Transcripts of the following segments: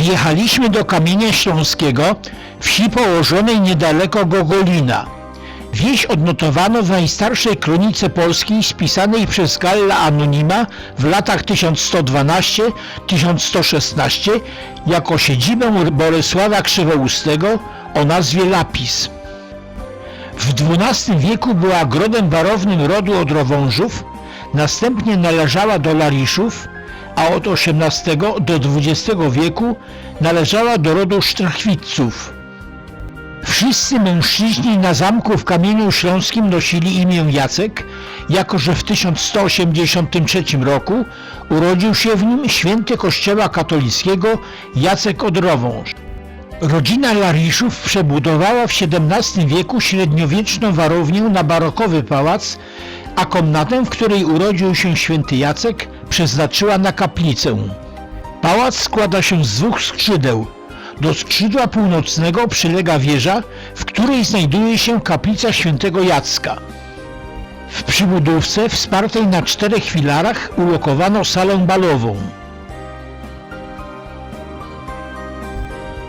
Jechaliśmy do Kamienia Śląskiego, wsi położonej niedaleko Gogolina. Wieś odnotowano w najstarszej kronice polskiej spisanej przez Galla Anonima w latach 1112-1116 jako siedzibę Bolesława Krzywoustego o nazwie Lapis. W XII wieku była grodem barownym rodu Odrowążów, następnie należała do Lariszów, a od XVIII do XX wieku należała do rodu Sztrachwiców. Wszyscy mężczyźni na zamku w Kamieniu Śląskim nosili imię Jacek, jako że w 1183 roku urodził się w nim święty Kościoła katolickiego Jacek Odrowąż. Rodzina Lariszów przebudowała w XVII wieku średniowieczną warownię na barokowy pałac, a komnatę, w której urodził się święty Jacek, przeznaczyła na kaplicę. Pałac składa się z dwóch skrzydeł. Do skrzydła północnego przylega wieża, w której znajduje się kaplica świętego Jacka. W przybudówce, wspartej na 4 filarach, ulokowano salę balową.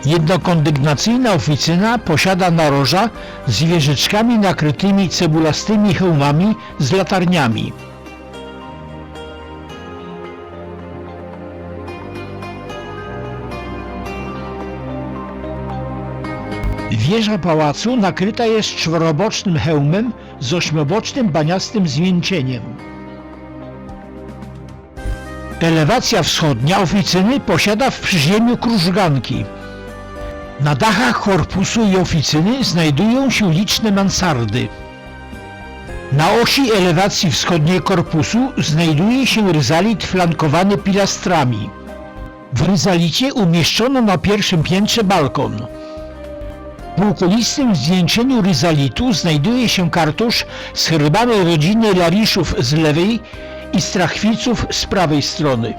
Jednokondygnacyjna oficyna posiada naroża z wieżyczkami nakrytymi cebulastymi hełmami z latarniami. Wieża pałacu nakryta jest czworobocznym hełmem z 8-bocznym baniastym zwieńczeniem. Elewacja wschodnia oficyny posiada w przyziemiu krużganki. Na dachach korpusu i oficyny znajdują się liczne mansardy. Na osi elewacji wschodniej korpusu znajduje się ryzalit flankowany pilastrami. W ryzalicie umieszczono na pierwszym piętrze balkon. W półkolistym zwieńczeniu ryzalitu znajduje się kartusz z herbami rodziny Lariszów z lewej i Strachwiców z prawej strony.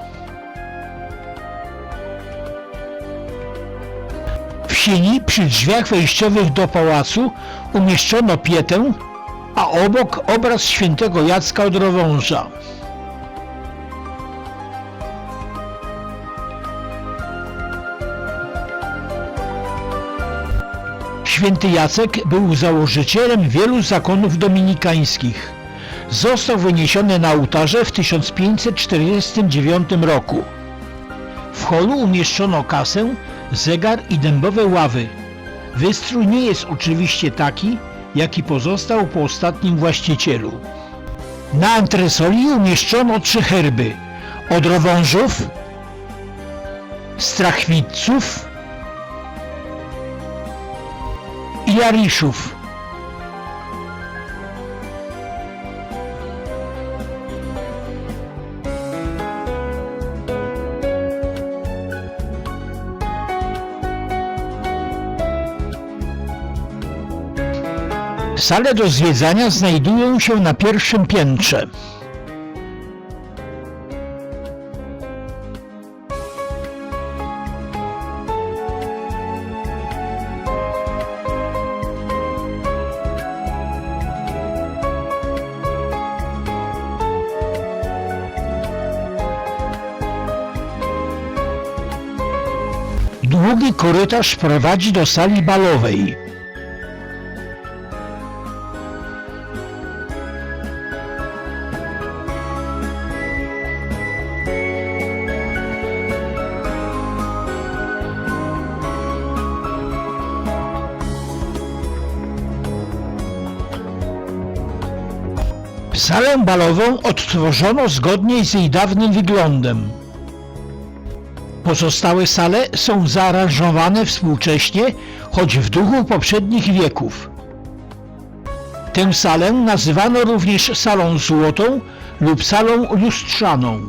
W sieni przy drzwiach wejściowych do pałacu umieszczono pietę, a obok obraz świętego Jacka Odrowąża. Święty Jacek był założycielem wielu zakonów dominikańskich. Został wyniesiony na ołtarze w 1549 roku. W holu umieszczono kasę, zegar i dębowe ławy. Wystrój nie jest oczywiście taki, jaki pozostał po ostatnim właścicielu. Na antresoli umieszczono 3 herby: Odrowążów, Strachwiców i Lariszów. Sale do zwiedzania znajdują się na pierwszym piętrze. Długi korytarz prowadzi do sali balowej. Salę balową odtworzono zgodnie z jej dawnym wyglądem. Pozostałe sale są zaaranżowane współcześnie, choć w duchu poprzednich wieków. Tę salę nazywano również salą złotą lub salą lustrzaną.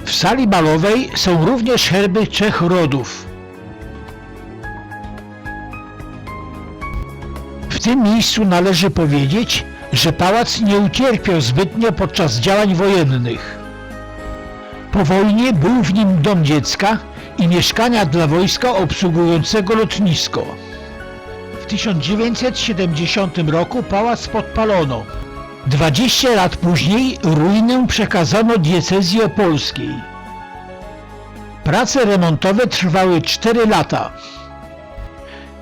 W sali balowej są również herby 3 rodów. W tym miejscu należy powiedzieć, że pałac nie ucierpiał zbytnio podczas działań wojennych. Po wojnie był w nim dom dziecka i mieszkania dla wojska obsługującego lotnisko. W 1970 roku pałac podpalono. 20 lat później ruinę przekazano diecezji opolskiej. Prace remontowe trwały 4 lata.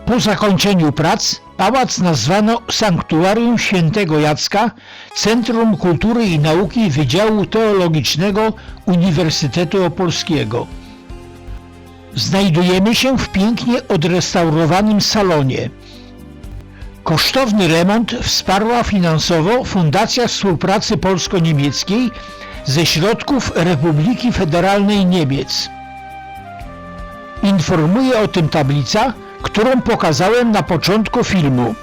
Po zakończeniu prac pałac nazwano Sanktuarium Świętego Jacka, Centrum Kultury i Nauki Wydziału Teologicznego Uniwersytetu Opolskiego. Znajdujemy się w pięknie odrestaurowanym salonie. Kosztowny remont wsparła finansowo Fundacja Współpracy Polsko-Niemieckiej ze środków Republiki Federalnej Niemiec. Informuje o tym tablica, którą pokazałem na początku filmu.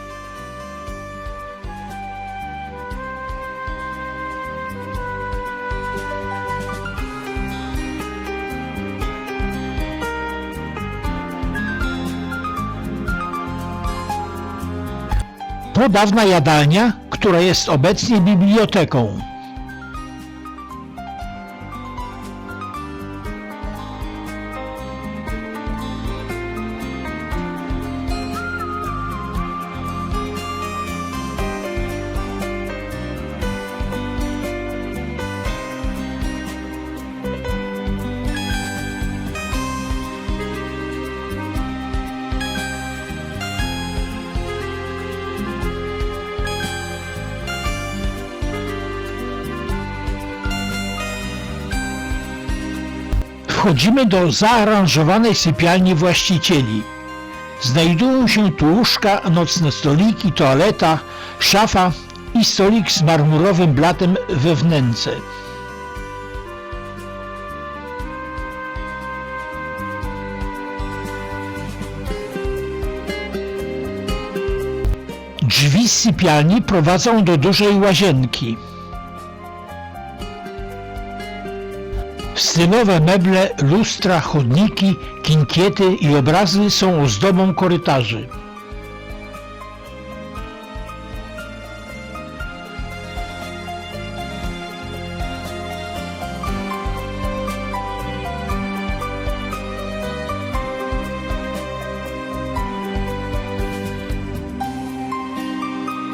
To dawna jadalnia, która jest obecnie biblioteką. Wchodzimy do zaaranżowanej sypialni właścicieli. Znajdują się tu łóżka, nocne stoliki, toaleta, szafa i stolik z marmurowym blatem we wnęce. Drzwi z sypialni prowadzą do dużej łazienki. Stylowe meble, lustra, chodniki, kinkiety i obrazy są ozdobą korytarzy.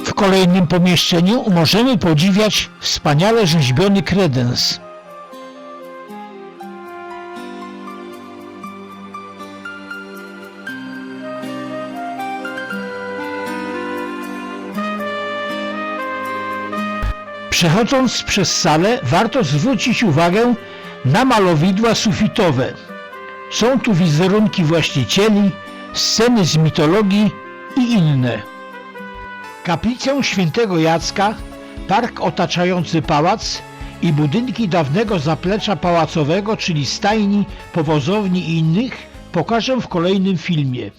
W kolejnym pomieszczeniu możemy podziwiać wspaniale rzeźbiony kredens. Przechodząc przez salę, warto zwrócić uwagę na malowidła sufitowe. Są tu wizerunki właścicieli, sceny z mitologii i inne. Kaplicę Świętego Jacka, park otaczający pałac i budynki dawnego zaplecza pałacowego, czyli stajni, powozowni i innych, pokażę w kolejnym filmie.